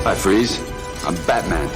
Hi, Freeze. I'm Batman.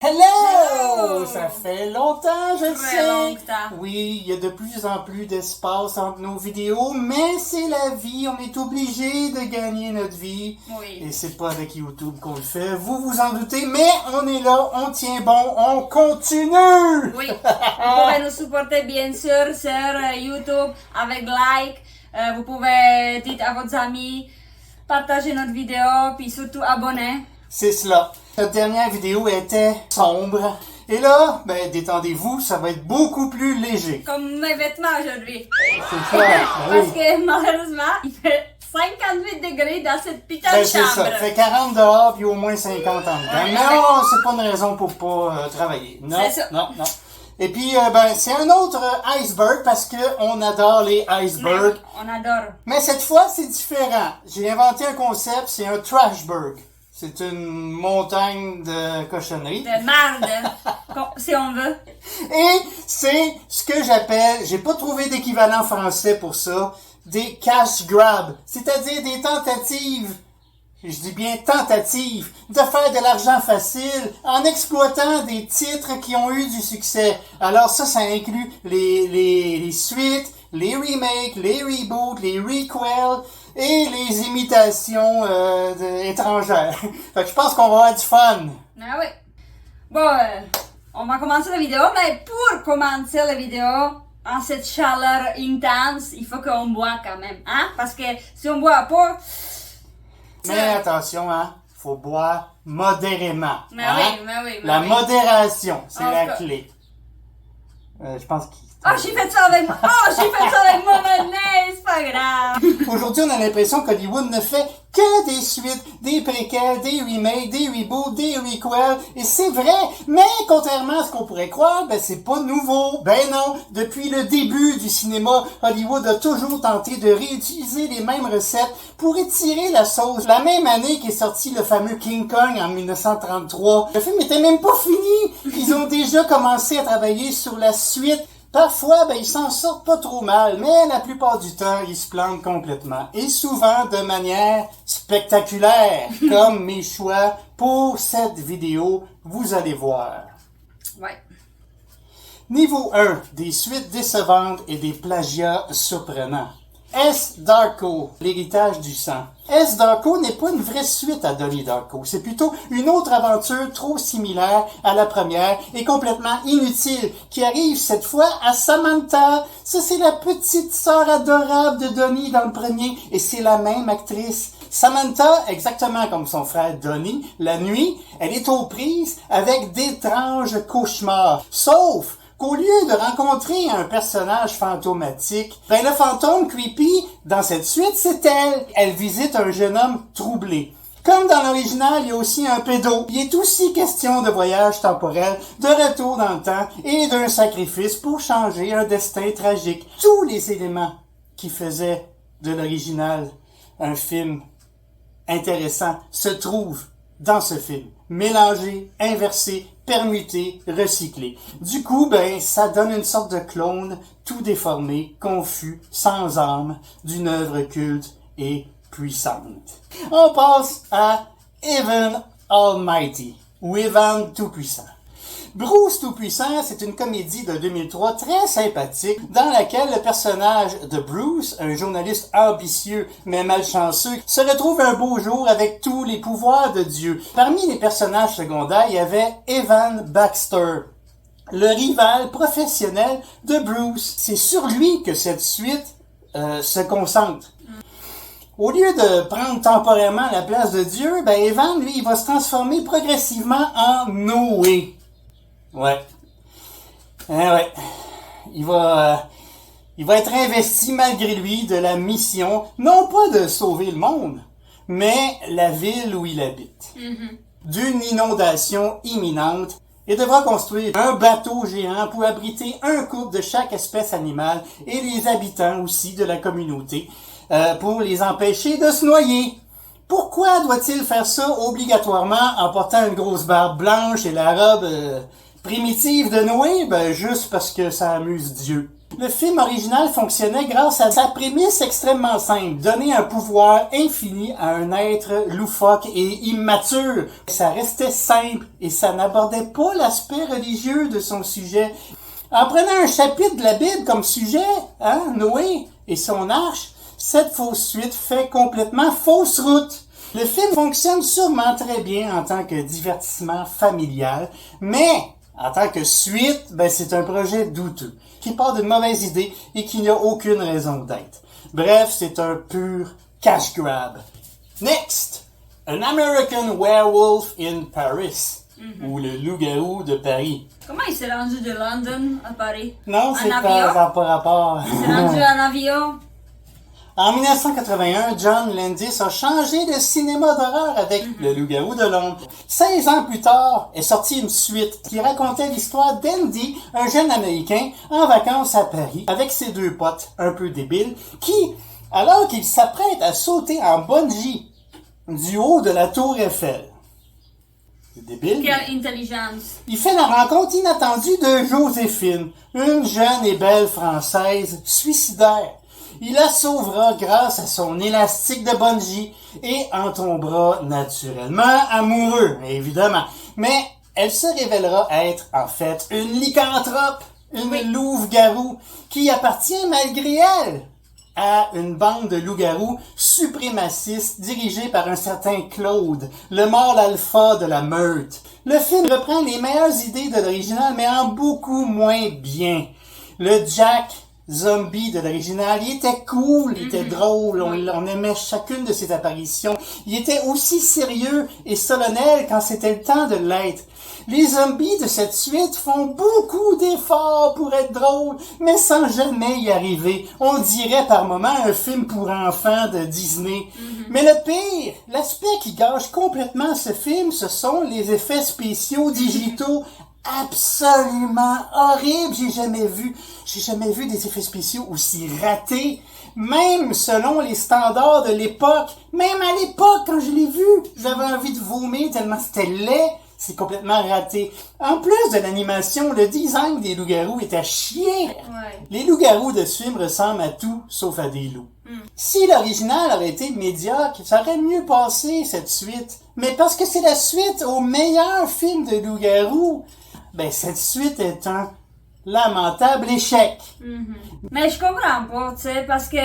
Hello! Ça fait longtemps, je le Très sais. longtemps. Oui, il y a de plus en plus d'espace entre nos vidéos, mais c'est la vie, on est obligé de gagner notre vie. Oui. Et c'est pas avec YouTube qu'on le fait, vous vous en doutez, mais on est là, on tient bon, on continue! Oui, vous pouvez nous supporter bien sûr sur YouTube avec like. Vous pouvez dire à vos amis, partager notre vidéo, puis surtout abonner. C'est cela. Notre dernière vidéo était sombre. Et là, ben, détendez-vous, ça va être beaucoup plus léger. Comme mes vêtements aujourd'hui. C'est clair, ben Parce oui. que malheureusement, il fait 58 degrés dans cette putain Ben, de c'est chambre. ça. Fait 40 dehors puis au moins 50 en dedans. Ouais, Non, c'est pas une raison pour pas travailler. Non, C'est ça. non, non. Et puis, ben, c'est un autre iceberg parce que on adore les icebergs. On adore. Mais cette fois, c'est différent. J'ai inventé un concept, c'est un trashberg. C'est une montagne de cochonneries. De marde, si on veut. Et c'est ce que j'appelle, j'ai pas trouvé d'équivalent français pour ça, des cash grabs. C'est-à-dire des tentatives, je dis bien tentatives, de faire de l'argent facile en exploitant des titres qui ont eu du succès. Alors ça inclut les suites, les remakes, les reboots, les requels et les imitations étrangères. Fait que je pense qu'on va avoir du fun. Ah oui. Bon, on va commencer la vidéo, mais pour commencer la vidéo, en cette chaleur intense, il faut qu'on boit quand même, hein? Parce que si on boit pas... Mais attention, hein, faut boire modérément. Mais hein? oui, mais oui, mais La oui. modération, c'est En la tout cas. clé. Je pense qu'il... Oh, j'ai fait ça avec moi! Oh, j'ai fait ça avec moi, mais c'est pas grave! Aujourd'hui, on a l'impression qu'Hollywood ne fait que des suites, des préquels, des remakes, des reboots, des requels, et c'est vrai, mais contrairement à ce qu'on pourrait croire, ben c'est pas nouveau. Ben non, depuis le début du cinéma, Hollywood a toujours tenté de réutiliser les mêmes recettes pour étirer la sauce. La même année qu'est sorti le fameux King Kong en 1933, le film était même pas fini. Ils ont déjà commencé à travailler sur la suite. Parfois, ben, ils s'en sortent pas trop mal, mais la plupart du temps, ils se plantent complètement. Et souvent de manière spectaculaire, comme mes choix pour cette vidéo, vous allez voir. Ouais. Niveau 1, des suites décevantes et des plagiats surprenants. S. Darko, l'héritage du sang. S. Darko n'est pas une vraie suite à Donnie Darko. C'est plutôt une autre aventure trop similaire à la première et complètement inutile qui arrive cette fois à Samantha. Ça, c'est la petite sœur adorable de Donnie dans le premier et c'est la même actrice. Samantha, exactement comme son frère Donnie, la nuit, elle est aux prises avec d'étranges cauchemars. Sauf qu'au lieu de rencontrer un personnage fantomatique, ben le fantôme creepy dans cette suite, c'est elle. Elle visite un jeune homme troublé. Comme dans l'original, il y a aussi un pédo. Il est aussi question de voyage temporel, de retour dans le temps et d'un sacrifice pour changer un destin tragique. Tous les éléments qui faisaient de l'original un film intéressant se trouvent dans ce film. Mélangé, inversé, permuté, recyclé. Du coup, ben, ça donne une sorte de clone tout déformé, confus, sans âme, d'une œuvre culte et puissante. On passe à Evan Almighty, ou Evan Tout-Puissant. Bruce Tout-Puissant, c'est une comédie de 2003 très sympathique dans laquelle le personnage de Bruce, un journaliste ambitieux mais malchanceux, se retrouve un beau jour avec tous les pouvoirs de Dieu. Parmi les personnages secondaires, il y avait Evan Baxter, le rival professionnel de Bruce. C'est sur lui que cette suite se concentre. Au lieu de prendre temporairement la place de Dieu, ben Evan, lui, il va se transformer progressivement en Noé. Ouais. Ouais. Il va être investi malgré lui de la mission, non pas de sauver le monde, mais la ville où il habite. D'une inondation imminente et devra construire un bateau géant pour abriter un couple de chaque espèce animale et les habitants aussi de la communauté pour les empêcher de se noyer. Pourquoi doit-il faire ça obligatoirement en portant une grosse barbe blanche et la robe primitive de Noé? Ben, juste parce que ça amuse Dieu. Le film original fonctionnait grâce à sa prémisse extrêmement simple, donner un pouvoir infini à un être loufoque et immature. Ça restait simple et ça n'abordait pas l'aspect religieux de son sujet. En prenant un chapitre de la Bible comme sujet, Noé et son arche, cette fausse suite fait complètement fausse route. Le film fonctionne sûrement très bien en tant que divertissement familial, mais en tant que suite, ben c'est un projet douteux, qui part d'une mauvaise idée et qui n'a aucune raison d'être. Bref, c'est un pur cash grab. Next! An American Werewolf in Paris, ou le loup-garou de Paris. Comment il s'est rendu de London à Paris? Non, c'est En pas, avion? ça n'a pas rapport. Il s'est rendu en avion? En 1981, John Landis a changé de cinéma d'horreur avec Le Loup-garou de Londres. 16 ans plus tard est sortie une suite qui racontait l'histoire d'Andy, un jeune Américain en vacances à Paris avec ses deux potes un peu débiles qui, alors qu'il s'apprête à sauter en bungee du haut de la tour Eiffel. C'est débile. Quelle intelligence! Il fait la rencontre inattendue de Joséphine, une jeune et belle Française suicidaire. Il la sauvera grâce à son élastique de bungee et en tombera naturellement amoureux, évidemment. Mais elle se révélera être en fait une lycanthrope, une louve-garou qui appartient malgré elle à une bande de loups-garous suprémacistes dirigée par un certain Claude, le mâle alpha de la meute. Le film reprend les meilleures idées de l'original, mais en beaucoup moins bien. Le Jack Zombie de l'original, il était cool, il était drôle, on aimait chacune de ses apparitions. Il était aussi sérieux et solennel quand c'était le temps de l'être. Les zombies de cette suite font beaucoup d'efforts pour être drôles, mais sans jamais y arriver. On dirait par moments un film pour enfants de Disney. Mais le pire, l'aspect qui gâche complètement ce film, ce sont les effets spéciaux digitaux absolument horribles. J'ai jamais vu des effets spéciaux aussi ratés, même selon les standards de l'époque. Même à l'époque, quand je l'ai vu, j'avais envie de vomir tellement c'était laid. C'est complètement raté. En plus de l'animation, le design des loups-garous est à chier. Ouais. Les loups-garous de ce film ressemblent à tout, sauf à des loups. Si l'original avait été médiocre, ça aurait mieux passé, cette suite. Mais parce que c'est la suite au meilleur film de loups-garous, ben cette suite est un lamentable échec. Mais je comprends pas, tu sais, parce que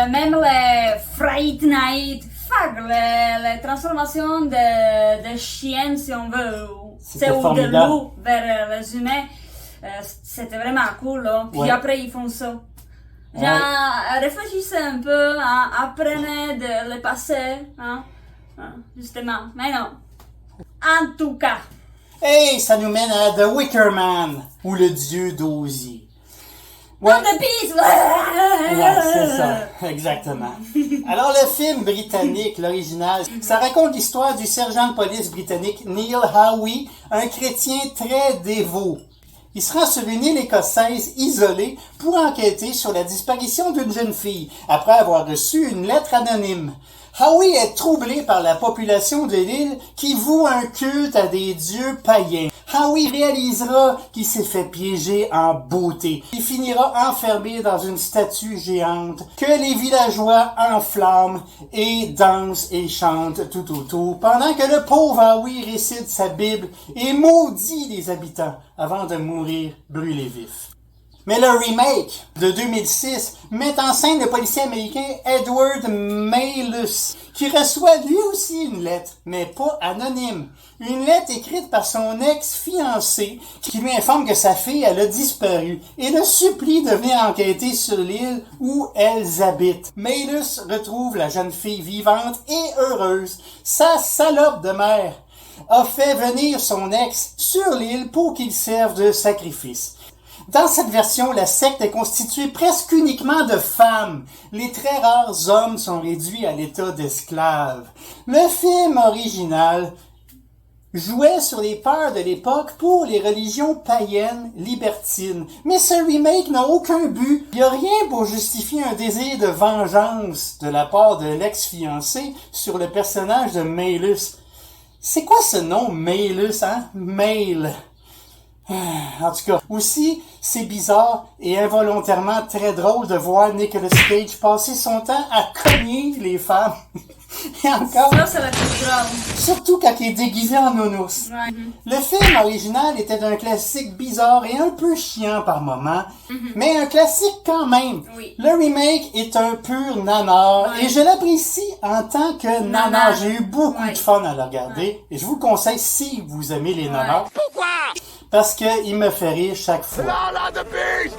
même les Fright Night, les transformations de chiens, si on veut, C'était ou de formidable. loups vers les humains, c'était vraiment cool, là. Puis Ouais. après, ils font ça. Genre, Ouais. réfléchissez un peu, hein, apprenez de le passé, hein, justement. Mais non. En tout cas. Et ça nous mène à The Wicker Man, ou le dieu d'osier. Ouais. Not the peace! Ouais, c'est ça, exactement. Alors le film britannique, l'original, ça raconte l'histoire du sergent de police britannique Neil Howie, un chrétien très dévot. Il se rend sur une île écossaise isolée pour enquêter sur la disparition d'une jeune fille, après avoir reçu une lettre anonyme. Howie est troublé par la population de l'île qui voue un culte à des dieux païens. Howie réalisera qu'il s'est fait piéger en beauté. Il finira enfermé dans une statue géante que les villageois enflamment et dansent et chantent tout autour, pendant que le pauvre Howie récite sa Bible et maudit les habitants avant de mourir brûlé vif. Mais le remake de 2006 met en scène le policier américain Edward Maylus, qui reçoit lui aussi une lettre, mais pas anonyme. Une lettre écrite par son ex-fiancé qui lui informe que sa fille, elle a disparu et le supplie de venir enquêter sur l'île où elles habitent. Maylus retrouve la jeune fille vivante et heureuse. Sa salope de mère a fait venir son ex sur l'île pour qu'il serve de sacrifice. Dans cette version, la secte est constituée presque uniquement de femmes. Les très rares hommes sont réduits à l'état d'esclaves. Le film original jouait sur les peurs de l'époque pour les religions païennes libertines. Mais ce remake n'a aucun but. Il n'y a rien pour justifier un désir de vengeance de la part de l'ex-fiancé sur le personnage de Maylus. C'est quoi ce nom, Maylus, hein? Mail. En tout cas, aussi, c'est bizarre et involontairement très drôle de voir Nicolas Cage passer son temps à cogner les femmes. Et encore, Ça, c'est la plus drôle. surtout quand il est déguisé en nounours. Ouais. Le film original était un classique bizarre et un peu chiant par moments, mais un classique quand même. Oui. Le remake est un pur nanar Ouais. et je l'apprécie en tant que nanar. Nanar. J'ai eu beaucoup Ouais. de fun à le regarder et je vous le conseille si vous aimez les nanars. Pourquoi? Parce que il me fait rire chaque fois. Not the beast!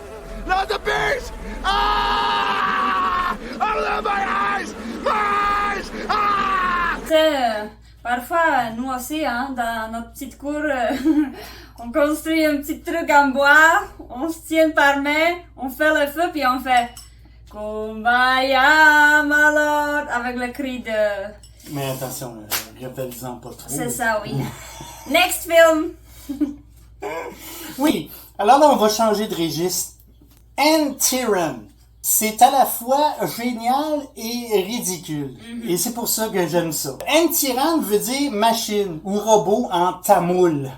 Not the beast! Ah! Oh, my eyes! My eyes! Ah! Tu sais, parfois, nous aussi, hein, dans notre petite cour, on construit un petit truc en bois, on se tient par main, on fait le feu, puis on fait Kumbaya, my lord, avec le cri de... Mais attention, révèle-en pas trop. C'est ça, oui. Next film! Oui, alors là, on va changer de registre. N-Tyran. C'est à la fois génial et ridicule. Et c'est pour ça que j'aime ça. N-Tyran veut dire machine ou robot en tamoul.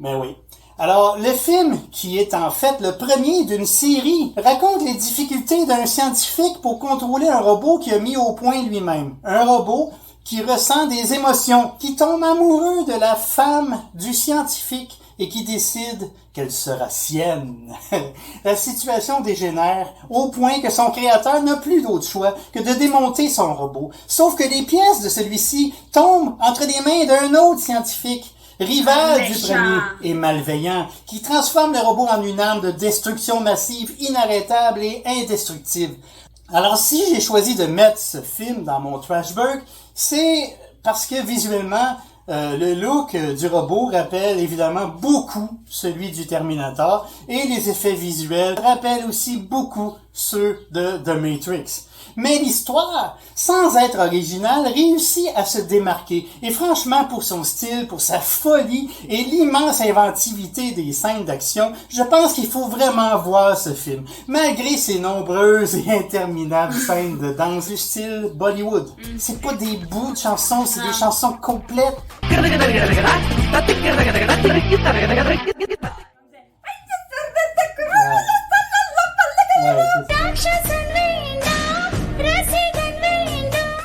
Ben oui. Alors, le film, qui est en fait le premier d'une série, raconte les difficultés d'un scientifique pour contrôler un robot qu'il a mis au point lui-même. Un robot qui ressent des émotions, qui tombe amoureux de la femme du scientifique et qui décide qu'elle sera sienne. La situation dégénère au point que son créateur n'a plus d'autre choix que de démonter son robot. Sauf que les pièces de celui-ci tombent entre les mains d'un autre scientifique, rival du Méchant. premier et malveillant, qui transforme le robot en une arme de destruction massive, inarrêtable et indestructible. Alors si j'ai choisi de mettre ce film dans mon Trashberg, c'est parce que visuellement, le look du robot rappelle évidemment beaucoup celui du Terminator et les effets visuels rappellent aussi beaucoup ceux de The Matrix. Mais l'histoire, sans être originale, réussit à se démarquer. Et franchement, pour son style, pour sa folie et l'immense inventivité des scènes d'action, je pense qu'il faut vraiment voir ce film. Malgré ses nombreuses et interminables scènes de danse du style Bollywood. C'est pas des bouts de chansons, c'est des chansons complètes. Ouais, c'est ça. ராட்சசன் வேண்டாம் ரசிகன் வேண்டும்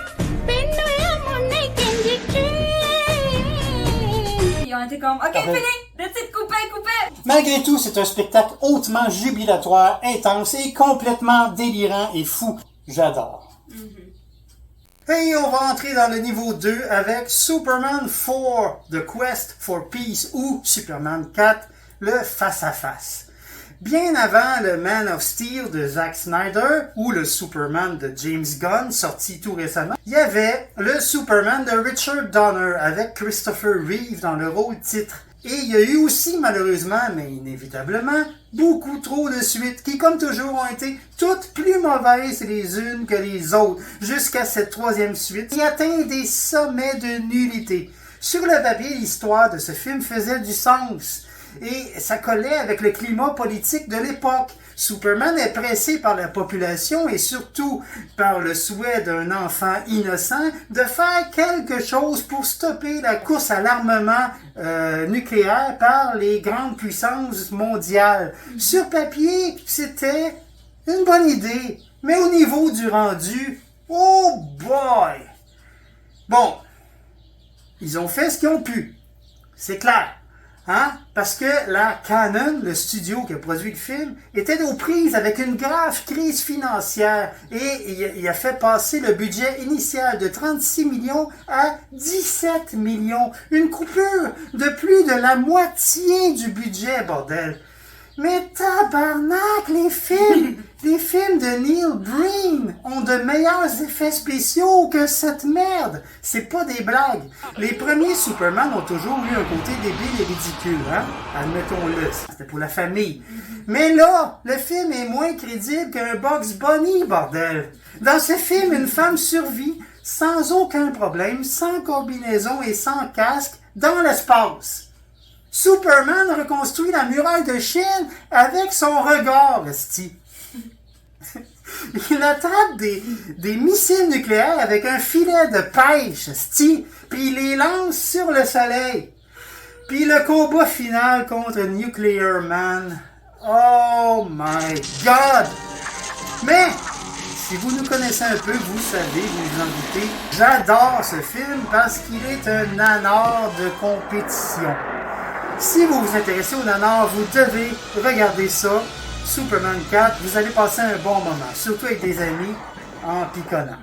பெண்ணுள்ளம் உன்னை கெஞ்சிற்றேன். Ils ont été comme, ok, Parfait. fini, that's it, coupé. Malgré tout, c'est un spectacle hautement jubilatoire, intense et complètement délirant et fou. J'adore. Et on va entrer dans le niveau 2 avec Superman 4, The Quest for Peace ou Superman 4, le face-à-face. Bien avant le Man of Steel de Zack Snyder ou le Superman de James Gunn, sorti tout récemment, il y avait le Superman de Richard Donner avec Christopher Reeve dans le rôle titre. Et il y a eu aussi, malheureusement, mais inévitablement, beaucoup trop de suites qui, comme toujours, ont été toutes plus mauvaises les unes que les autres, jusqu'à cette troisième suite qui atteint des sommets de nullité. Sur le papier, l'histoire de ce film faisait du sens. Et ça collait avec le climat politique de l'époque. Superman est pressé par la population et surtout par le souhait d'un enfant innocent de faire quelque chose pour stopper la course à l'armement nucléaire par les grandes puissances mondiales. Sur papier, c'était une bonne idée, mais au niveau du rendu, oh boy! Bon, ils ont fait ce qu'ils ont pu, c'est clair. Hein? Parce que la Canon, le studio qui a produit le film, était aux prises avec une grave crise financière et il a fait passer le budget initial de 36 millions à 17 millions. Une coupure de plus de la moitié du budget, bordel. Mais tabarnak, les films de Neil Breen ont de meilleurs effets spéciaux que cette merde. C'est pas des blagues. Les premiers Superman ont toujours eu un côté débile et ridicule, hein? Admettons-le, c'était pour la famille. Mais là, le film est moins crédible qu'un Bugs Bunny, bordel. Dans ce film, une femme survit sans aucun problème, sans combinaison et sans casque, dans l'espace. Superman reconstruit la muraille de Chine avec son regard, esti. Il attrape des missiles nucléaires avec un filet de pêche, esti, puis il les lance sur le soleil. Puis le combat final contre Nuclear Man. Oh my God! Mais, si vous nous connaissez un peu, vous savez, vous vous en doutez, j'adore ce film parce qu'il est un nanar de compétition. Si vous vous intéressez au nanar, vous devez regarder ça, Superman 4, vous allez passer un bon moment, surtout avec des amis, en piconnant.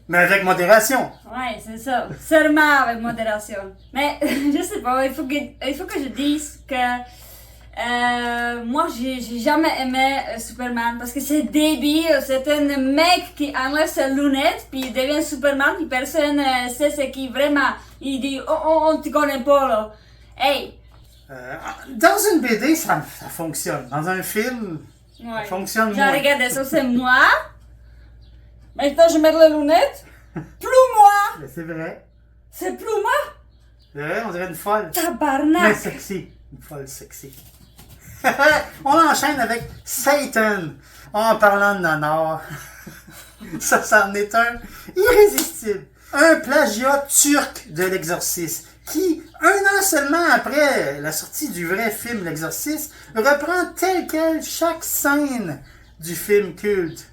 Mais avec modération. Ouais, c'est ça. Seulement avec modération. Mais, je sais pas, il faut que je dise que moi, j'ai jamais aimé Superman parce que c'est débile. C'est un mec qui enlève ses lunettes, puis il devient Superman, puis personne sait ce qui vraiment. Il dit, on te connaît pas, là. Hey! Dans une BD, ça fonctionne. Dans un film, ça fonctionne moins. J'ai regardé ça, c'est moi. Maintenant, je mets les lunettes. Plus moi! Mais c'est vrai. C'est plus moi! C'est vrai, on dirait une folle. Tabarnak! Mais sexy. Une folle sexy. On enchaîne avec Satan. En parlant de nanar. Ça, c'en est un irrésistible. Un plagiat turc de l'Exorciste qui, un an seulement après la sortie du vrai film L'Exorciste, reprend tel quel chaque scène du film culte.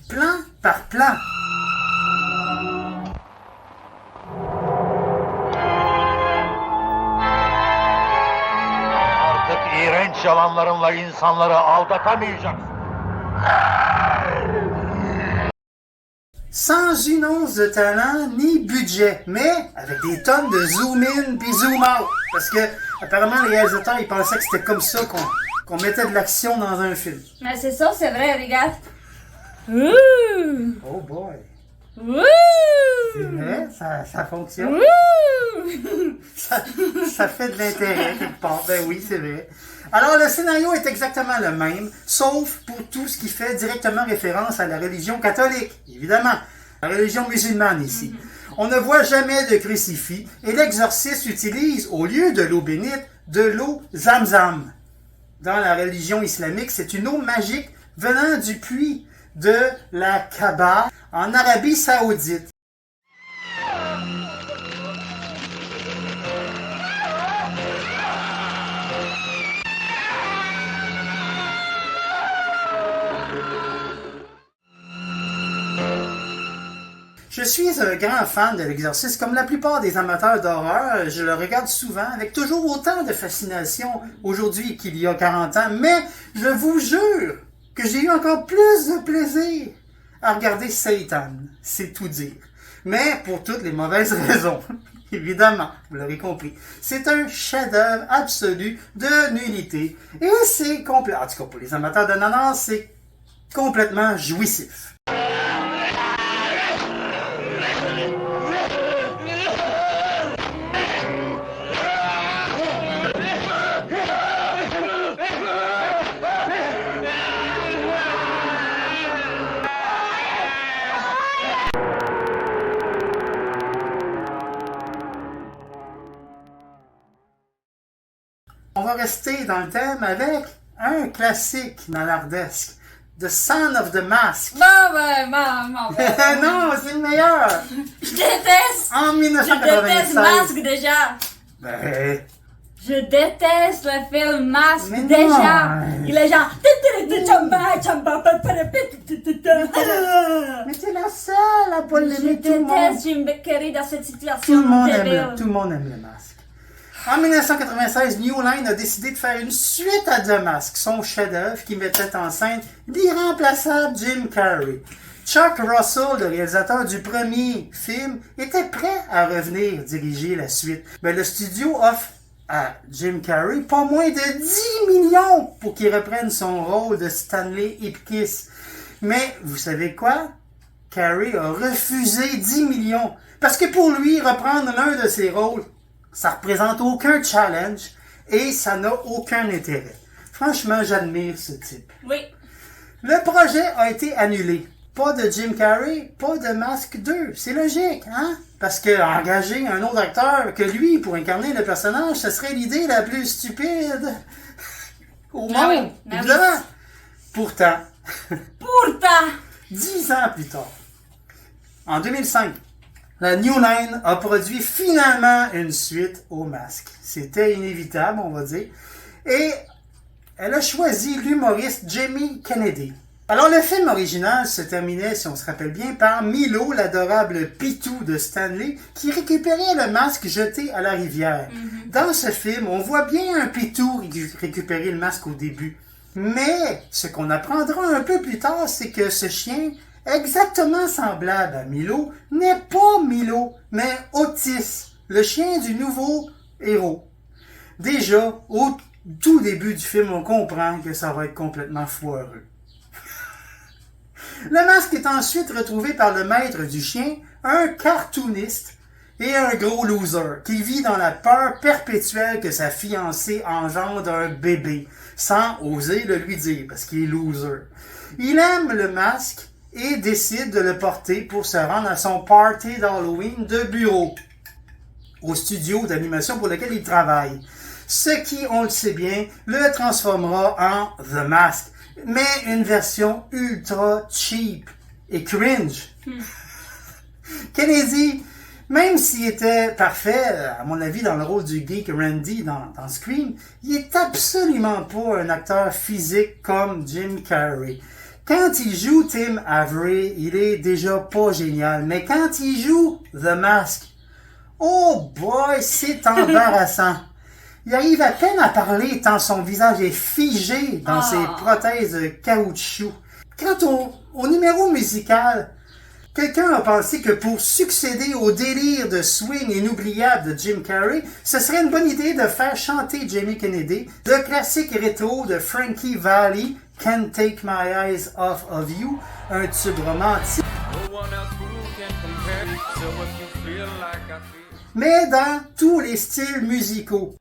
Plan par plan. Artık iğrenç yalanlarınla insanları aldatamayacaksın. Sans une once de talent ni budget, mais avec des tonnes de zoom-in puis zoom-out. Parce que, apparemment, les réalisateurs, ils pensaient que c'était comme ça qu'on mettait de l'action dans un film. Mais c'est ça, c'est vrai, regarde. Ouh! Oh boy! Ouh! C'est vrai, ça fonctionne. Ouh! Ça fait de l'intérêt quelque part. Ben oui, c'est vrai. Alors, le scénario est exactement le même, sauf pour tout ce qui fait directement référence à la religion catholique, évidemment. La religion musulmane ici. On ne voit jamais de crucifix et l'exorciste utilise, au lieu de l'eau bénite, de l'eau zamzam. Dans la religion islamique, c'est une eau magique venant du puits de la Kaaba en Arabie Saoudite. Je suis un grand fan de l'Exorciste. Comme la plupart des amateurs d'horreur, je le regarde souvent avec toujours autant de fascination aujourd'hui qu'il y a 40 ans. Mais je vous jure que j'ai eu encore plus de plaisir à regarder Satan. C'est tout dire. Mais pour toutes les mauvaises raisons. Évidemment, vous l'aurez compris. C'est un chef-d'œuvre absolu de nullité. Et c'est complet. En tout cas, pour les amateurs de nanar, c'est complètement jouissif. On va rester dans le thème avec un classique nanardesque, The Son of the Mask. Non, Non, c'est le meilleur! je déteste! En Je déteste 1996. Masque déjà! Ben, Je déteste le film Masque Mais déjà! non. Il est genre... mais t'es la seule à pas Je l'aimer, tout le monde. déteste Jim Carrey dans cette Tout situation le monde débile. aime, tout le monde aime le masque. En 1996, New Line a décidé de faire une suite à The Mask, son chef-d'œuvre qui mettait en scène l'irremplaçable Jim Carrey. Chuck Russell, le réalisateur du premier film, était prêt à revenir diriger la suite. Mais le studio offre à Jim Carrey pas moins de 10 millions pour qu'il reprenne son rôle de Stanley Ipkiss. Mais vous savez quoi? Carrey a refusé 10 millions parce que pour lui, reprendre l'un de ses rôles, ça représente aucun challenge et ça n'a aucun intérêt. Franchement, j'admire ce type. Oui. Le projet a été annulé. Pas de Jim Carrey, pas de Mask 2. C'est logique, hein? Parce que engager un autre acteur que lui pour incarner le personnage, ce serait l'idée la plus stupide au monde. Ah oui, ah évidemment. oui. Pourtant, Pourtant. 10 ans plus tard, en 2005, la New Line a produit finalement une suite au Masque. C'était inévitable, on va dire. Et elle a choisi l'humoriste Jamie Kennedy. Alors, le film original se terminait, si on se rappelle bien, par Milo, l'adorable Pitou de Stanley, qui récupérait le masque jeté à la rivière. Dans ce film, on voit bien un Pitou récupérer le masque au début. Mais, ce qu'on apprendra un peu plus tard, c'est que ce chien, exactement semblable à Milo, n'est pas Milo, mais Otis, le chien du nouveau héros. Déjà, au tout début du film, on comprend que ça va être complètement foireux. Le masque est ensuite retrouvé par le maître du chien, un cartooniste et un gros loser qui vit dans la peur perpétuelle que sa fiancée engendre un bébé, sans oser le lui dire parce qu'il est loser. Il aime le masque et décide de le porter pour se rendre à son party d'Halloween de bureau, au studio d'animation pour lequel il travaille. Ce qui, on le sait bien, le transformera en The Mask, mais une version ultra cheap et cringe. Kennedy, même s'il était parfait, à mon avis, dans le rôle du geek Randy dans Scream, il est absolument pas un acteur physique comme Jim Carrey. Quand il joue Tim Avery, il est déjà pas génial, mais quand il joue The Mask, oh boy, c'est embarrassant. Il arrive à peine à parler tant son visage est figé dans ses prothèses de caoutchouc. Quant au numéro musical, quelqu'un a pensé que pour succéder au délire de swing inoubliable de Jim Carrey, ce serait une bonne idée de faire chanter Jamie Kennedy le classique rétro de Frankie Valli, Can't Take My Eyes Off of You, un tube romantique. Mais dans tous les styles musicaux.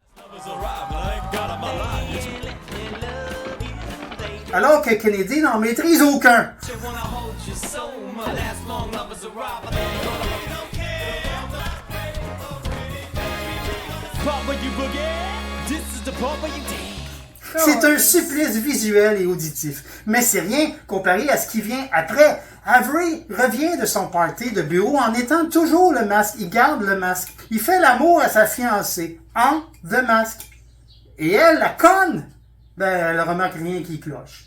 Alors que Kennedy n'en maîtrise aucun. C'est un supplice visuel et auditif, mais c'est rien comparé à ce qui vient après. Avery revient de son party de bureau en étant toujours le masque. Il garde le masque. Il fait l'amour à sa fiancée en The Mask. Et elle, la conne, elle remarque rien qui cloche.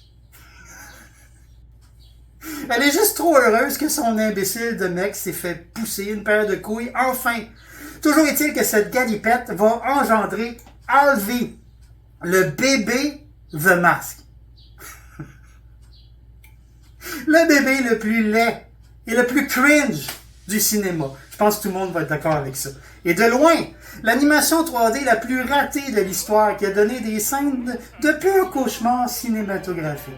Elle est juste trop heureuse que son imbécile de mec s'est fait pousser une paire de couilles, enfin. Toujours est-il que cette galipette va engendrer Alvy, le bébé The Mask. Le bébé le plus laid et le plus cringe du cinéma. Je pense que tout le monde va être d'accord avec ça. Et de loin, l'animation 3D la plus ratée de l'histoire qui a donné des scènes de pur cauchemar cinématographique.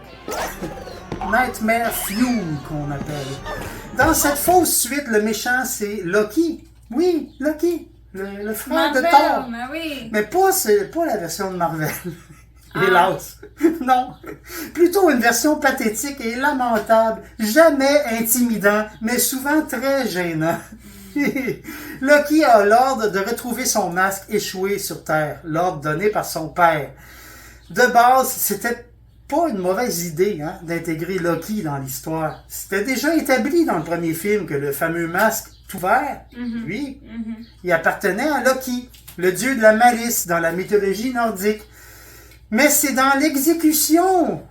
Nightmare Fuel, qu'on appelle. Dans cette fausse suite, le méchant, c'est Loki. Oui, Loki, le frère Marvel, de Thor. mais oui. Mais pas la version de Marvel. Hélas. Non. Plutôt une version pathétique et lamentable, jamais intimidant, mais souvent très gênant. Loki a l'ordre de retrouver son masque échoué sur Terre, l'ordre donné par son père. De base, c'était pas une mauvaise idée d'intégrer Loki dans l'histoire. C'était déjà établi dans le premier film que le fameux masque tout vert, lui, il appartenait à Loki, le dieu de la malice dans la mythologie nordique. Mais c'est dans l'exécution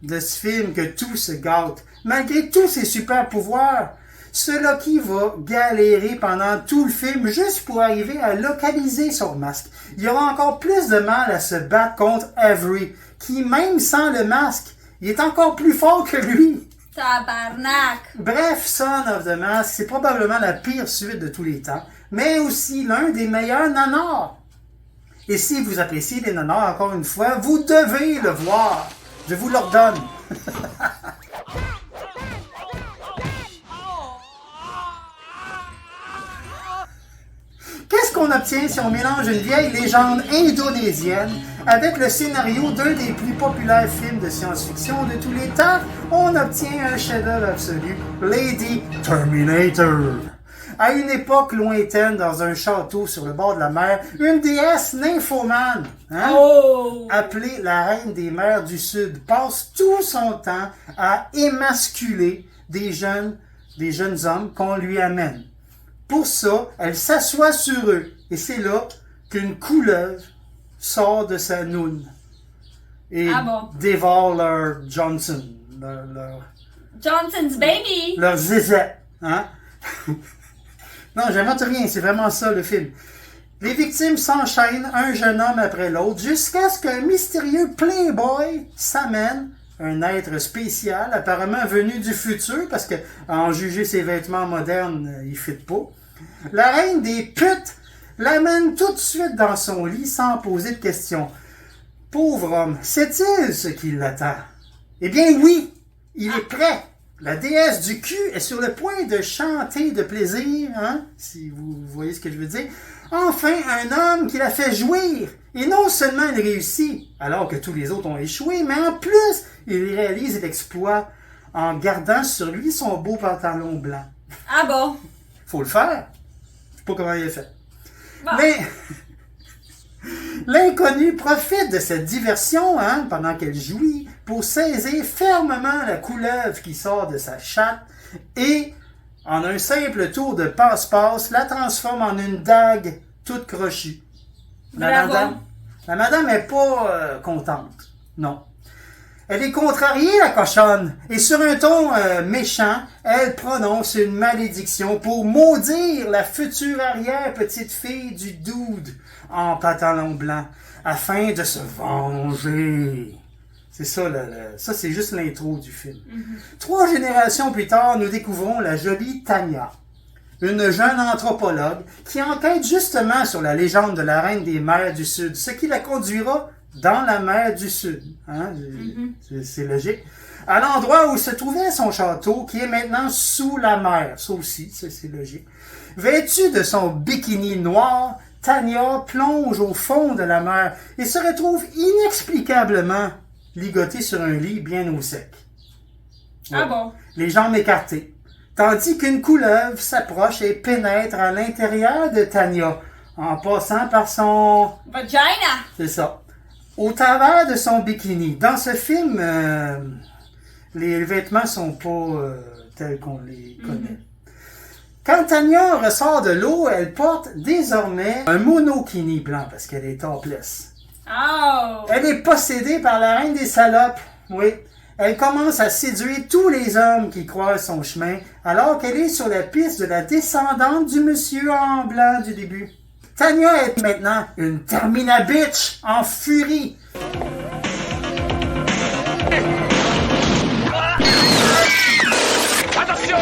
de ce film que tout se gâte. Malgré tous ses super pouvoirs, Ce Loki va galérer pendant tout le film juste pour arriver à localiser son masque. Il aura encore plus de mal à se battre contre Avery, qui même sans le masque, il est encore plus fort que lui. Tabarnak! Bref, Son of the Mask, c'est probablement la pire suite de tous les temps, mais aussi l'un des meilleurs nanars. Et si vous appréciez les nanars, encore une fois, vous devez le voir. Je vous l'ordonne. Qu'est-ce qu'on obtient si on mélange une vieille légende indonésienne avec le scénario d'un des plus populaires films de science-fiction de tous les temps? On obtient un chef-d'œuvre absolu, Lady Terminator. À une époque lointaine, dans un château sur le bord de la mer, une déesse nymphomane, appelée la Reine des Mers du Sud, passe tout son temps à émasculer des jeunes hommes qu'on lui amène. Pour ça, elle s'assoit sur eux. Et c'est là qu'une couleuvre sort de sa noune et dévore leur Johnson, Johnson's baby! leur zézette. Hein? Non, j'invente rien, c'est vraiment ça le film. Les victimes s'enchaînent un jeune homme après l'autre jusqu'à ce qu'un mystérieux playboy s'amène un être spécial, apparemment venu du futur, parce que, à en juger ses vêtements modernes, il ne fit pas. La reine des putes l'amène tout de suite dans son lit sans poser de questions. Pauvre homme, sait-il ce qui l'attend? Eh bien oui, il est prêt. La déesse du cul est sur le point de chanter de plaisir, hein, si vous voyez ce que je veux dire. Enfin, un homme qui la fait jouir. Et non seulement il réussit, alors que tous les autres ont échoué, mais en plus, il réalise l'exploit en gardant sur lui son beau pantalon blanc. Ah bon? Faut le faire. Je sais pas comment il est fait. Bon. Mais l'inconnu profite de cette diversion, hein, pendant qu'elle jouit, pour saisir fermement la couleuvre qui sort de sa chatte et, en un simple tour de passe-passe, la transforme en une dague toute crochue. La madame est pas contente. Non. Elle est contrariée, la cochonne, et sur un ton méchant, elle prononce une malédiction pour maudire la future arrière-petite-fille du dude en pantalon blanc, afin de se venger. C'est ça, ça c'est juste l'intro du film. 3 générations plus tard, nous découvrons la jolie Tanya, une jeune anthropologue qui enquête justement sur la légende de la Reine des Mers du Sud, ce qui la conduira dans la mer du Sud. Hein? C'est logique. À l'endroit où se trouvait son château, qui est maintenant sous la mer. Ça aussi, c'est logique. Vêtue de son bikini noir, Tanya plonge au fond de la mer et se retrouve inexplicablement ligotée sur un lit bien au sec. Ouais. Ah bon? Les jambes écartées. Tandis qu'une couleuvre s'approche et pénètre à l'intérieur de Tanya, en passant par son... Vagina! C'est ça. Au travers de son bikini. Dans ce film, les vêtements sont pas tels qu'on les connaît. Quand Tanya ressort de l'eau, elle porte désormais un monokini blanc parce qu'elle est topless. Oh! Elle est possédée par la reine des salopes. Oui. Elle commence à séduire tous les hommes qui croisent son chemin alors qu'elle est sur la piste de la descendante du monsieur en blanc du début. Tanya est maintenant une Termina bitch en furie. Attention!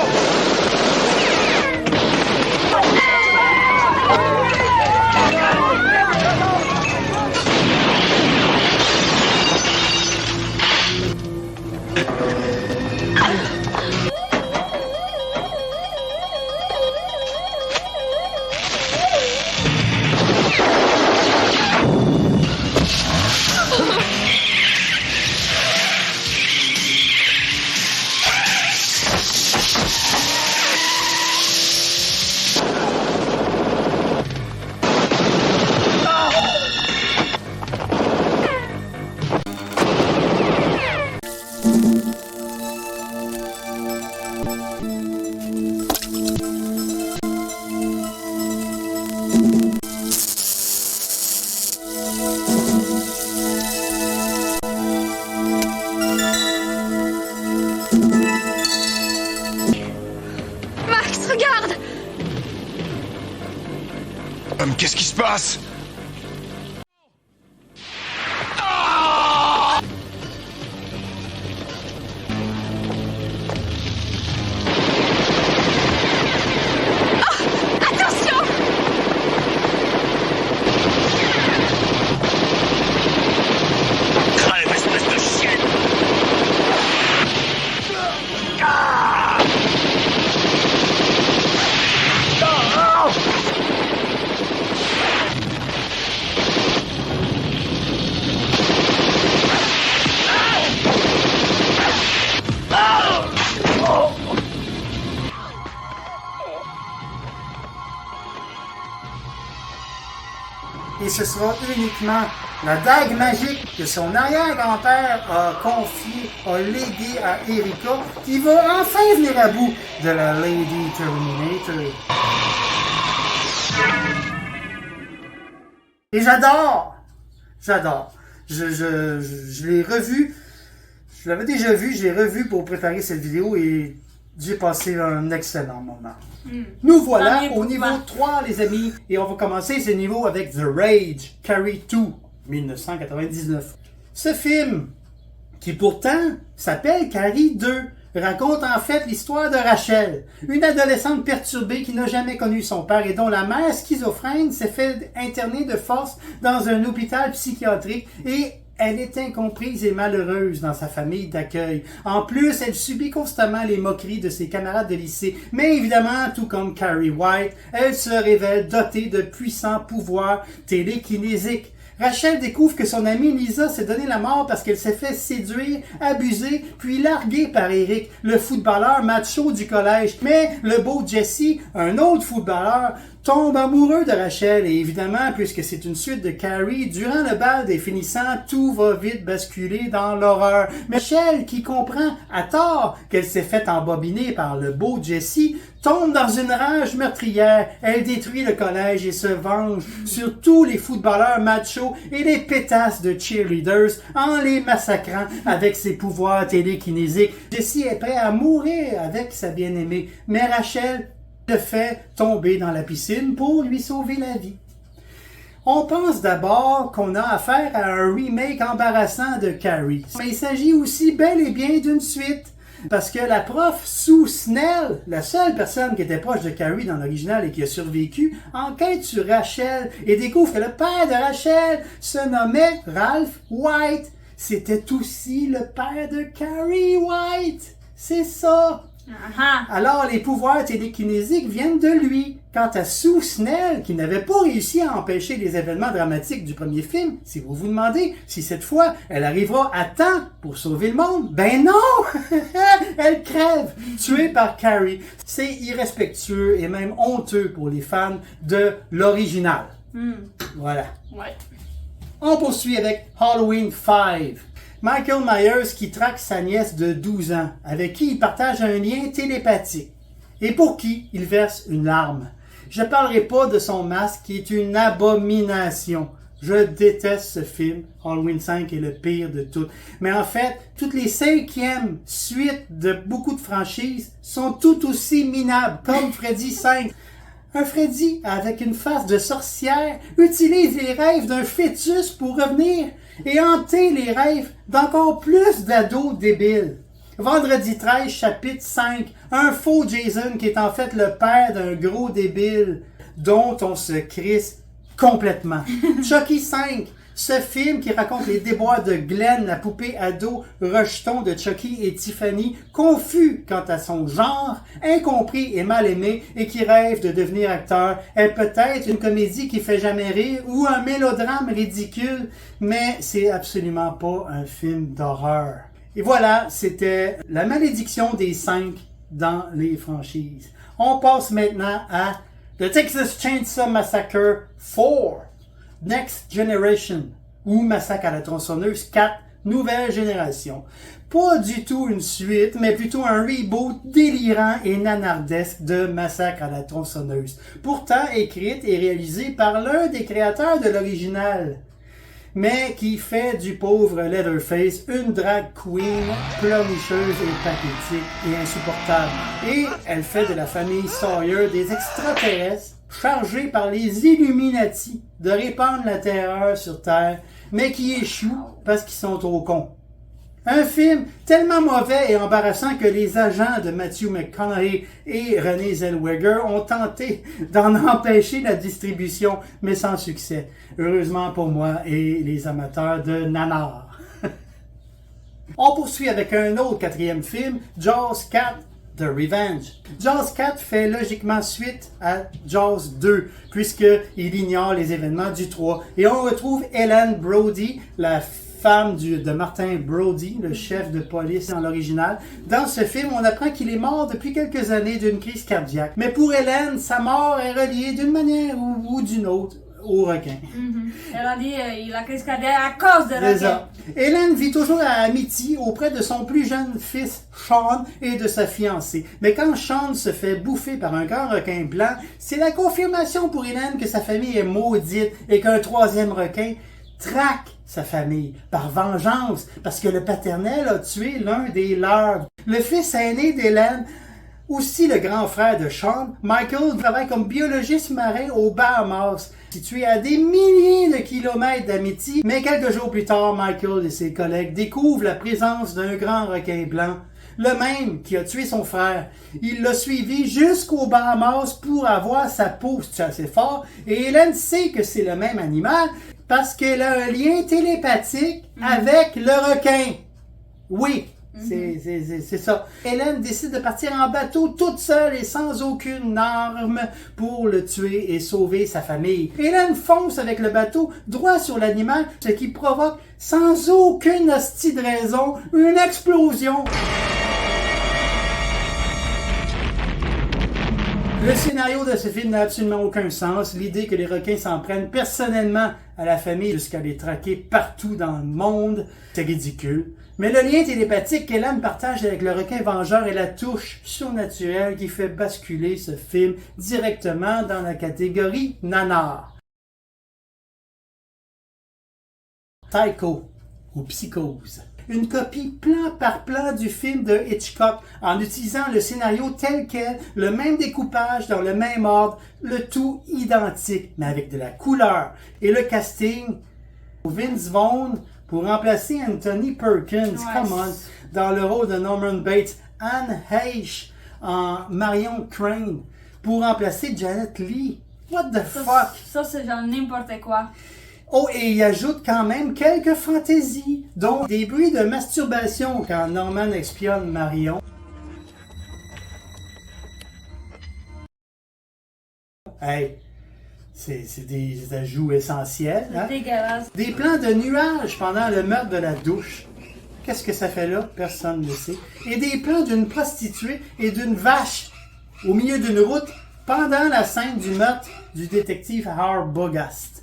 passe? Attention! Crève, espèce de chienne! Et ce sera uniquement la dague magique que son arrière-grand-père a léguée à Erika, qui va enfin venir à bout de la Lady Terminator. Et j'adore! Je l'ai revu. Je l'avais déjà vu, je l'ai revu pour préparer cette vidéo et j'ai passé un excellent moment. Nous voilà au niveau 3, les amis, et on va commencer ce niveau avec The Rage, Carrie 2, 1999. Ce film, qui pourtant s'appelle Carrie 2, raconte en fait l'histoire de Rachel, une adolescente perturbée qui n'a jamais connu son père et dont la mère schizophrène s'est fait interner de force dans un hôpital psychiatrique et elle est incomprise et malheureuse dans sa famille d'accueil. En plus, elle subit constamment les moqueries de ses camarades de lycée. Mais évidemment, tout comme Carrie White, elle se révèle dotée de puissants pouvoirs télékinésiques. Rachel découvre que son amie Lisa s'est donné la mort parce qu'elle s'est fait séduire, abuser, puis larguer par Eric, le footballeur macho du collège. Mais le beau Jesse, un autre footballeur, tombe amoureux de Rachel et évidemment, puisque c'est une suite de Carrie, durant le bal des finissants, tout va vite basculer dans l'horreur. Mais Rachel, qui comprend à tort qu'elle s'est fait embobiner par le beau Jesse, tombe dans une rage meurtrière. Elle détruit le collège et se venge sur tous les footballeurs machos et les pétasses de cheerleaders en les massacrant avec ses pouvoirs télékinésiques. Jesse est prêt à mourir avec sa bien-aimée, mais Rachel le fait tomber dans la piscine pour lui sauver la vie. On pense d'abord qu'on a affaire à un remake embarrassant de Carrie, mais il s'agit aussi bel et bien d'une suite. Parce que la prof Sue Snell, la seule personne qui était proche de Carrie dans l'original et qui a survécu, enquête sur Rachel et découvre que le père de Rachel se nommait Ralph White. C'était aussi le père de Carrie White. C'est ça. Alors, les pouvoirs télékinésiques viennent de lui. Quant à Sue Snell, qui n'avait pas réussi à empêcher les événements dramatiques du premier film, si vous vous demandez si cette fois, elle arrivera à temps pour sauver le monde, ben non! Elle crève, tuée par Carrie. C'est irrespectueux et même honteux pour les fans de l'original. Voilà. Ouais. On poursuit avec Halloween 5. Michael Myers qui traque sa nièce de 12 ans, avec qui il partage un lien télépathique, et pour qui il verse une larme. Je parlerai pas de son masque qui est une abomination. Je déteste ce film. Halloween 5 est le pire de tout. Mais en fait, toutes les 5e suites de beaucoup de franchises sont tout aussi minables, comme Freddy 5. Un Freddy avec une face de sorcière utilise les rêves d'un fœtus pour revenir et hanter les rêves d'encore plus d'ados débiles. Vendredi 13, chapitre 5, un faux Jason qui est en fait le père d'un gros débile dont on se crisse complètement. Chucky 5, ce film qui raconte les déboires de Glenn, la poupée ado rejeton de Chucky et Tiffany, confus quant à son genre, incompris et mal aimé, et qui rêve de devenir acteur, est peut-être une comédie qui fait jamais rire ou un mélodrame ridicule, mais c'est absolument pas un film d'horreur. Et voilà, c'était la malédiction des 5 dans les franchises. On passe maintenant à The Texas Chainsaw Massacre 4. Next Generation, ou Massacre à la tronçonneuse 4, nouvelle génération. Pas du tout une suite, mais plutôt un reboot délirant et nanardesque de Massacre à la tronçonneuse. Pourtant écrite et réalisée par l'un des créateurs de l'original, mais qui fait du pauvre Leatherface une drag queen pleurnicheuse et pathétique et insupportable. Et elle fait de la famille Sawyer des extraterrestres chargé par les Illuminati de répandre la terreur sur Terre, mais qui échouent parce qu'ils sont trop cons. Un film tellement mauvais et embarrassant que les agents de Matthew McConaughey et Renée Zellweger ont tenté d'en empêcher la distribution, mais sans succès. Heureusement pour moi et les amateurs de nanar. On poursuit avec un autre quatrième film, Jaws 4, The Revenge. Jaws 4 fait logiquement suite à Jaws 2, puisqu'il ignore les événements du 3. Et on retrouve Ellen Brody, la femme de Martin Brody, le chef de police dans l'original. Dans ce film, on apprend qu'il est mort depuis quelques années d'une crise cardiaque. Mais pour Ellen, sa mort est reliée d'une manière ou d'une autre au requin. Elle a dit il a crise cardiaque à cause de C'est requin. ça. Hélène vit toujours à Amity auprès de son plus jeune fils Sean et de sa fiancée. Mais quand Sean se fait bouffer par un grand requin blanc, c'est la confirmation pour Hélène que sa famille est maudite et qu'un troisième requin traque sa famille par vengeance parce que le paternel a tué l'un des leurs. Le fils aîné d'Hélène, aussi le grand frère de Sean, Michael, travaille comme biologiste marin aux Bahamas, situé à des milliers de kilomètres d'Amity. Mais quelques jours plus tard, Michael et ses collègues découvrent la présence d'un grand requin blanc, le même qui a tué son frère. Il l'a suivi jusqu'aux Bahamas pour avoir sa peau, c'est assez fort, et Hélène sait que c'est le même animal parce qu'elle a un lien télépathique avec le requin. Oui. C'est ça. Hélène décide de partir en bateau toute seule et sans aucune arme pour le tuer et sauver sa famille. Hélène fonce avec le bateau droit sur l'animal, ce qui provoque sans aucune hostie de raison une explosion. Le scénario de ce film n'a absolument aucun sens. L'idée que les requins s'en prennent personnellement à la famille jusqu'à les traquer partout dans le monde, c'est ridicule. Mais le lien télépathique qu'Hélène partage avec le requin vengeur est la touche surnaturelle qui fait basculer ce film directement dans la catégorie nanar. Psycho ou Psychose. Une copie plan par plan du film de Hitchcock en utilisant le scénario tel quel, le même découpage dans le même ordre, le tout identique, mais avec de la couleur. Et le casting, Vince Vaughn pour remplacer Anthony Perkins, come on, dans le rôle de Norman Bates, Anne Heche en Marion Crane pour remplacer Janet Leigh. What the fuck? Ça c'est genre n'importe quoi. Oh, et il ajoute quand même quelques fantaisies, dont des bruits de masturbation quand Norman espionne Marion. Hey, c'est des ajouts essentiels. Hein? C'est dégueulasse. Des plans de nuages pendant le meurtre de la douche. Qu'est-ce que ça fait là? Personne ne le sait. Et des plans d'une prostituée et d'une vache au milieu d'une route pendant la scène du meurtre du détective Arbogast.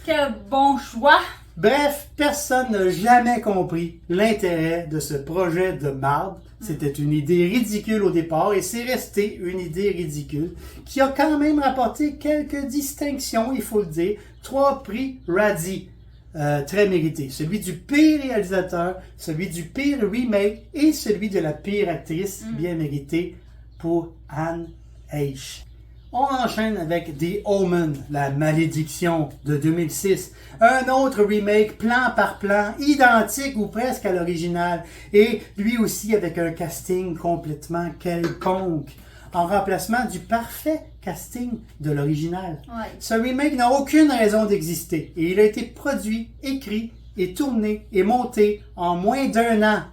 Quel bon choix! Bref, personne n'a jamais compris l'intérêt de ce projet de marde. C'était une idée ridicule au départ et c'est resté une idée ridicule qui a quand même rapporté quelques distinctions, il faut le dire. 3 prix Razzie, très mérités. Celui du pire réalisateur, celui du pire remake et celui de la pire actrice, bien mérité pour Anne Heche. On enchaîne avec The Omen, la malédiction de 2006. Un autre remake plan par plan, identique ou presque à l'original. Et lui aussi avec un casting complètement quelconque. En remplacement du parfait casting de l'original. Ouais. Ce remake n'a aucune raison d'exister. Et il a été produit, écrit et tourné et monté en moins d'1 an.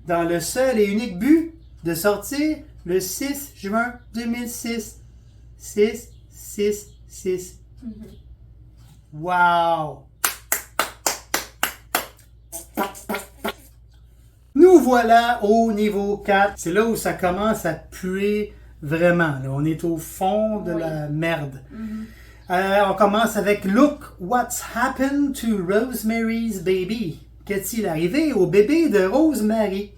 Dans le seul et unique but de sortir le 6 juin 2006. 6, 6, 6. Wow! Nous voilà au niveau 4. C'est là où ça commence à puer vraiment. Là. On est au fond de la merde. On commence avec Look What's Happened to Rosemary's Baby. Qu'est-il arrivé au bébé de Rosemary?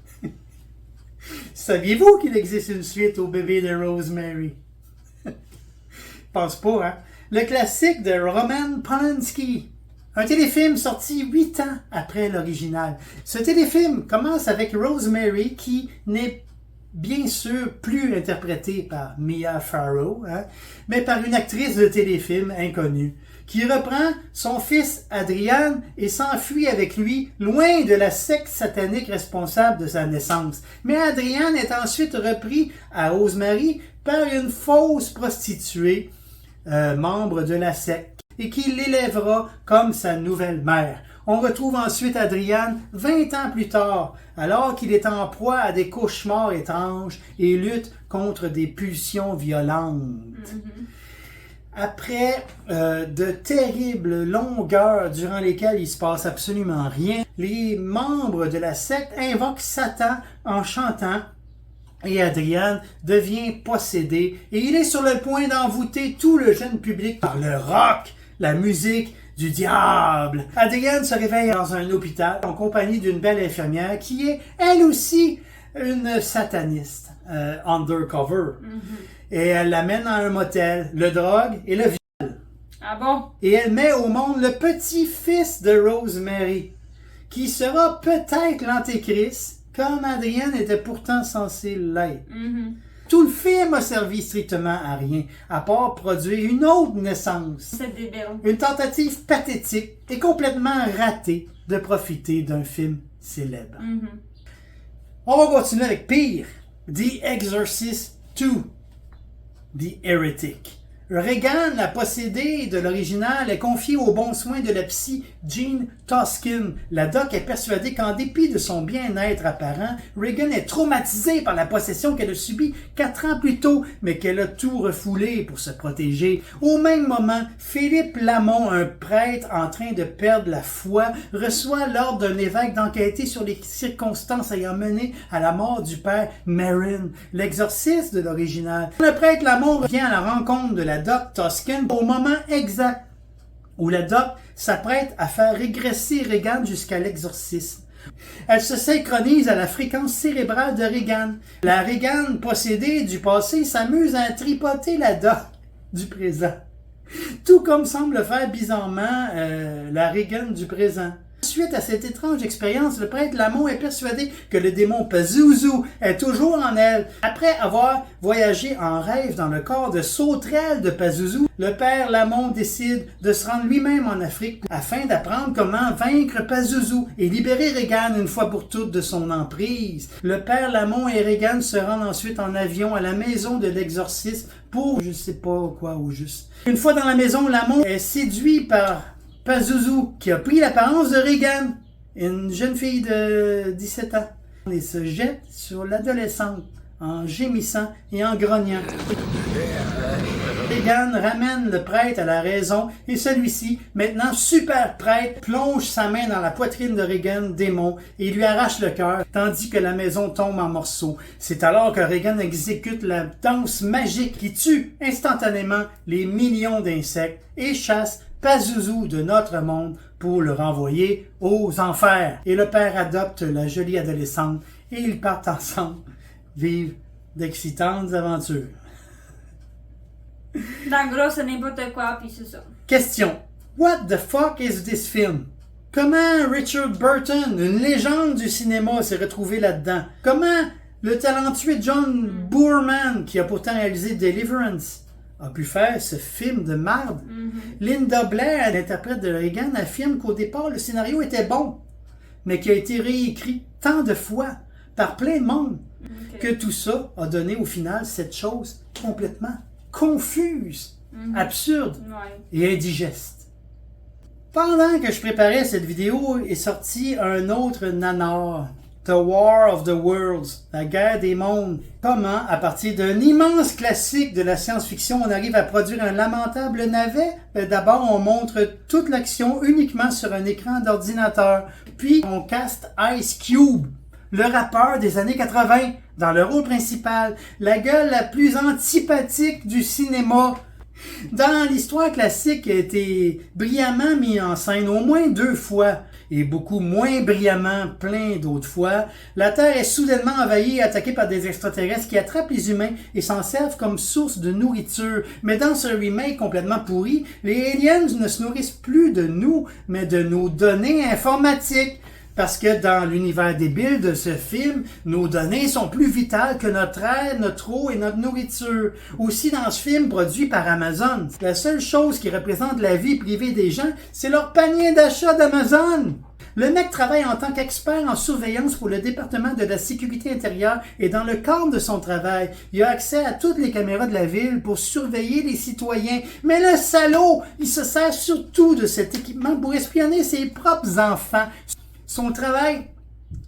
Saviez-vous qu'il existe une suite au bébé de Rosemary? Pense pas, hein? Le classique de Roman Polanski. Un téléfilm sorti 8 ans après l'original. Ce téléfilm commence avec Rosemary qui n'est bien sûr plus interprétée par Mia Farrow, hein, mais par une actrice de téléfilm inconnue, qui reprend son fils Adrian et s'enfuit avec lui loin de la secte satanique responsable de sa naissance. Mais Adrian est ensuite repris à Rosemary par une fausse prostituée, membre de la secte, et qui l'élèvera comme sa nouvelle mère. On retrouve ensuite Adrian 20 ans plus tard, alors qu'il est en proie à des cauchemars étranges et lutte contre des pulsions violentes. Après de terribles longueurs durant lesquelles il se passe absolument rien, les membres de la secte invoquent Satan en chantant et Adrian devient possédé et il est sur le point d'envoûter tout le jeune public par le rock, la musique du diable. Adrian se réveille dans un hôpital en compagnie d'une belle infirmière qui est elle aussi une sataniste undercover. Et elle l'amène à un motel, le drogue et le viol. Ah bon? Et elle met au monde le petit-fils de Rosemary, qui sera peut-être l'antéchrist, comme Adrian était pourtant censé l'être. Tout le film a servi strictement à rien, à part produire une autre naissance. C'est débile. Une tentative pathétique et complètement ratée de profiter d'un film célèbre. On va continuer avec pire. The Exorcist 2. The Heretic. Regan, la possédée de l'original, est confiée aux bons soins de la psy Jean Toskin. La doc est persuadée qu'en dépit de son bien-être apparent, Regan est traumatisée par la possession qu'elle a subie 4 ans plus tôt, mais qu'elle a tout refoulé pour se protéger. Au même moment, Philippe Lamont, un prêtre en train de perdre la foi, reçoit l'ordre d'un évêque d'enquêter sur les circonstances ayant mené à la mort du père Marin, l'exorciste de l'original. Le prêtre Lamont revient à la rencontre de la doc Toskin au moment exact où la doc s'apprête à faire régresser Regan jusqu'à l'exorcisme. Elle se synchronise à la fréquence cérébrale de Regan. La Regan possédée du passé s'amuse à tripoter la doc du présent. Tout comme semble le faire bizarrement la Regan du présent. Suite à cette étrange expérience, le prêtre Lamont est persuadé que le démon Pazuzu est toujours en elle. Après avoir voyagé en rêve dans le corps de sauterelle de Pazuzu, le père Lamont décide de se rendre lui-même en Afrique afin d'apprendre comment vaincre Pazuzu et libérer Regan une fois pour toutes de son emprise. Le père Lamont et Regan se rendent ensuite en avion à la maison de l'exorcisme pour je sais pas quoi au juste. Une fois dans la maison, Lamont est séduit par Pazuzu, qui a pris l'apparence de Regan, une jeune fille de 17 ans, et se jette sur l'adolescente en gémissant et en grognant. Regan ramène le prêtre à la raison et celui-ci, maintenant super prêtre, plonge sa main dans la poitrine de Regan, démon, et lui arrache le cœur, tandis que la maison tombe en morceaux. C'est alors que Regan exécute la danse magique qui tue instantanément les millions d'insectes et chasse Pazuzu de notre monde pour le renvoyer aux enfers. Et le père adopte la jolie adolescente et ils partent ensemble vivre d'excitantes aventures. En gros, c'est n'importe quoi, puis c'est ça. Question. What the fuck is this film? Comment Richard Burton, une légende du cinéma, s'est retrouvé là-dedans? Comment le talentueux John Boorman, qui a pourtant réalisé Deliverance, a pu faire ce film de marde? Linda Blair, l'interprète de Regan, affirme qu'au départ, le scénario était bon, mais qu'il a été réécrit tant de fois par plein de monde que tout ça a donné au final cette chose complètement confuse, absurde et indigeste. Pendant que je préparais cette vidéo, est sorti un autre nanar, The War of the Worlds, la guerre des mondes. Comment, à partir d'un immense classique de la science-fiction, on arrive à produire un lamentable navet? D'abord, on montre toute l'action uniquement sur un écran d'ordinateur. Puis, on caste Ice Cube, le rappeur des années 80, dans le rôle principal, la gueule la plus antipathique du cinéma. Dans l'histoire classique, qui a été brillamment mis en scène au moins 2 fois, et beaucoup moins brillamment plein d'autres fois, la Terre est soudainement envahie et attaquée par des extraterrestres qui attrapent les humains et s'en servent comme source de nourriture. Mais dans ce remake complètement pourri, les aliens ne se nourrissent plus de nous, mais de nos données informatiques. Parce que dans l'univers débile de ce film, nos données sont plus vitales que notre air, notre eau et notre nourriture. Aussi dans ce film produit par Amazon, la seule chose qui représente la vie privée des gens, c'est leur panier d'achat d'Amazon. Le mec travaille en tant qu'expert en surveillance pour le département de la sécurité intérieure et dans le cadre de son travail, il a accès à toutes les caméras de la ville pour surveiller les citoyens. Mais le salaud, il se sert surtout de cet équipement pour espionner ses propres enfants. Son travail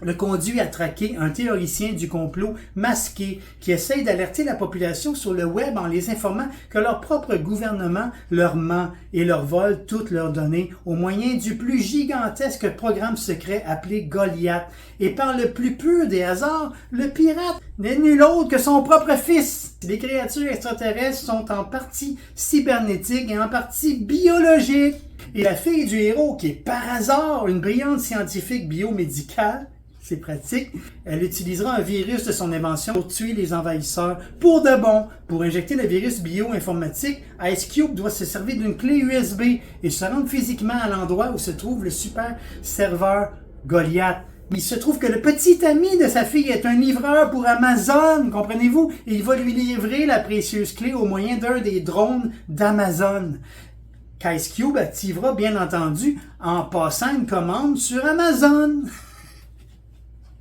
le conduit à traquer un théoricien du complot masqué qui essaye d'alerter la population sur le web en les informant que leur propre gouvernement leur ment et leur vole toutes leurs données au moyen du plus gigantesque programme secret appelé Goliath. Et par le plus pur des hasards, le pirate n'est nul autre que son propre fils. Les créatures extraterrestres sont en partie cybernétiques et en partie biologiques. Et la fille du héros, qui est par hasard une brillante scientifique biomédicale, c'est pratique, elle utilisera un virus de son invention pour tuer les envahisseurs pour de bon. Pour injecter le virus bio-informatique, Ice Cube doit se servir d'une clé USB et se rendre physiquement à l'endroit où se trouve le super serveur Goliath. Il se trouve que le petit ami de sa fille est un livreur pour Amazon, comprenez-vous? Et il va lui livrer la précieuse clé au moyen d'un des drones d'Amazon. Ice Cube activera bien entendu en passant une commande sur Amazon.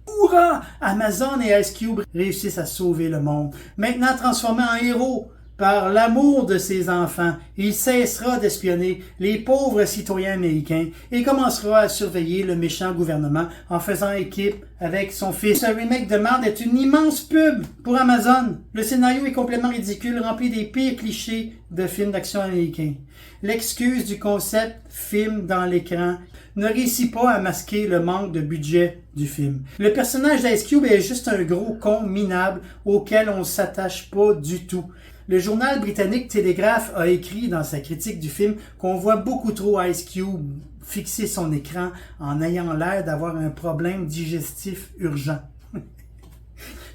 Hurrah! Amazon et Ice Cube réussissent à sauver le monde. Maintenant transformé en héros par l'amour de ses enfants, il cessera d'espionner les pauvres citoyens américains et commencera à surveiller le méchant gouvernement en faisant équipe avec son fils. Ce remake de merde est une immense pub pour Amazon. Le scénario est complètement ridicule, rempli des pires clichés de films d'action américains. L'excuse du concept film dans l'écran ne réussit pas à masquer le manque de budget du film. Le personnage d'Ice Cube est juste un gros con minable auquel on ne s'attache pas du tout. Le journal britannique Telegraph a écrit dans sa critique du film qu'on voit beaucoup trop Ice Cube fixer son écran en ayant l'air d'avoir un problème digestif urgent.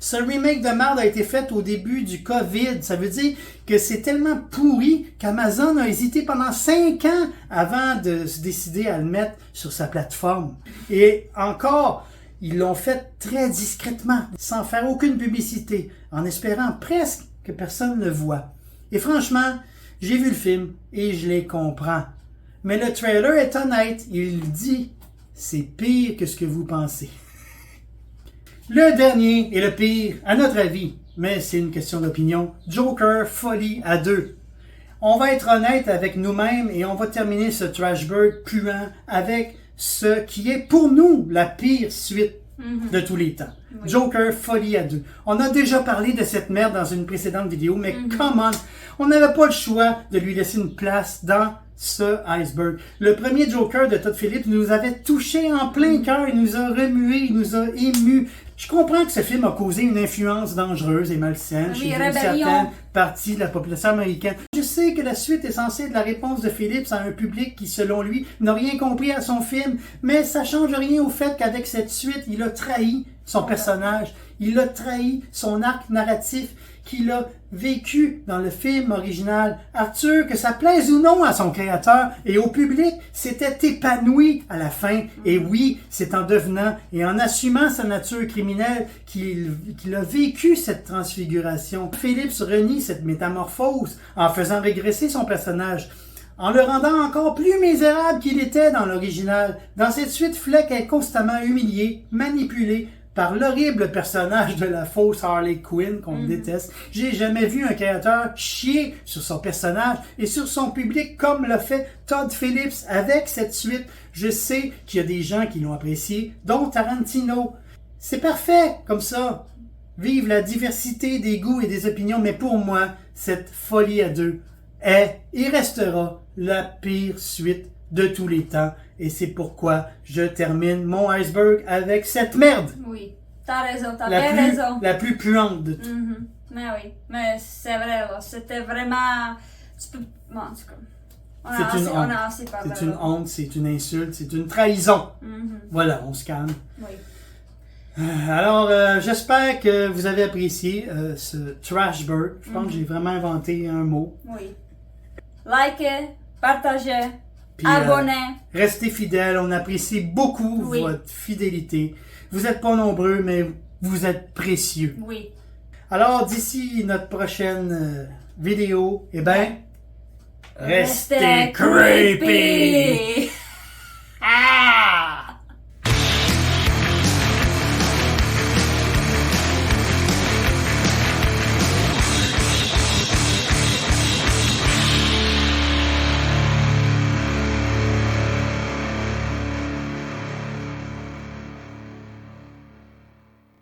Ce remake de merde a été fait au début du COVID. Ça veut dire que c'est tellement pourri qu'Amazon a hésité pendant 5 ans avant de se décider à le mettre sur sa plateforme. Et encore, ils l'ont fait très discrètement, sans faire aucune publicité, en espérant presque que personne ne le voit. Et franchement, j'ai vu le film et je les comprends. Mais le trailer est honnête. Il dit, c'est pire que ce que vous pensez. Le dernier et le pire, à notre avis, mais c'est une question d'opinion, Joker Folie à 2. On va être honnête avec nous-mêmes et on va terminer ce Trashberg puant avec ce qui est pour nous la pire suite de tous les temps. Oui. Joker Folie à 2. On a déjà parlé de cette merde dans une précédente vidéo, mais come on n'avait pas le choix de lui laisser une place dans ce iceberg. Le premier Joker de Todd Phillips nous avait touché en plein cœur, il nous a remué, il nous a émus. Je comprends que ce film a causé une influence dangereuse et malsaine chez une certaine partie de la population américaine. Je sais que la suite est censée être la réponse de Phillips à un public qui, selon lui, n'a rien compris à son film, mais ça change rien au fait qu'avec cette suite, il a trahi son personnage, il a trahi son arc narratif qu'il a vécu dans le film original. Arthur, que ça plaise ou non à son créateur et au public, s'était épanoui à la fin. Et oui, c'est en devenant et en assumant sa nature criminelle qu'il a vécu cette transfiguration. Phillips renie cette métamorphose en faisant régresser son personnage, en le rendant encore plus misérable qu'il était dans l'original. Dans cette suite, Fleck est constamment humilié, manipulé, par l'horrible personnage de la fausse Harley Quinn qu'on déteste. J'ai jamais vu un créateur chier sur son personnage et sur son public comme l'a fait Todd Phillips avec cette suite. Je sais qu'il y a des gens qui l'ont apprécié, dont Tarantino. C'est parfait comme ça. Vive la diversité des goûts et des opinions, mais pour moi, cette Folie à 2 est et restera la pire suite de tous les temps. Et c'est pourquoi je termine mon iceberg avec cette merde. Oui, t'as raison, t'as bien raison. La plus puante de tout. Mais oui, mais c'est vrai, c'était vraiment... Tu peux... Bon, en tout cas, on a assez parlé. C'est une honte, c'est une insulte, c'est une trahison. Voilà, on se calme. Oui. Alors, j'espère que vous avez apprécié ce Trashberg. Je pense que j'ai vraiment inventé un mot. Oui. Likez, partagez. Puis, Abonnez. restez fidèles, on apprécie beaucoup Oui. votre fidélité. Vous n'êtes pas nombreux, mais vous êtes précieux. Oui. Alors, d'ici notre prochaine vidéo, eh ben, restez creepy!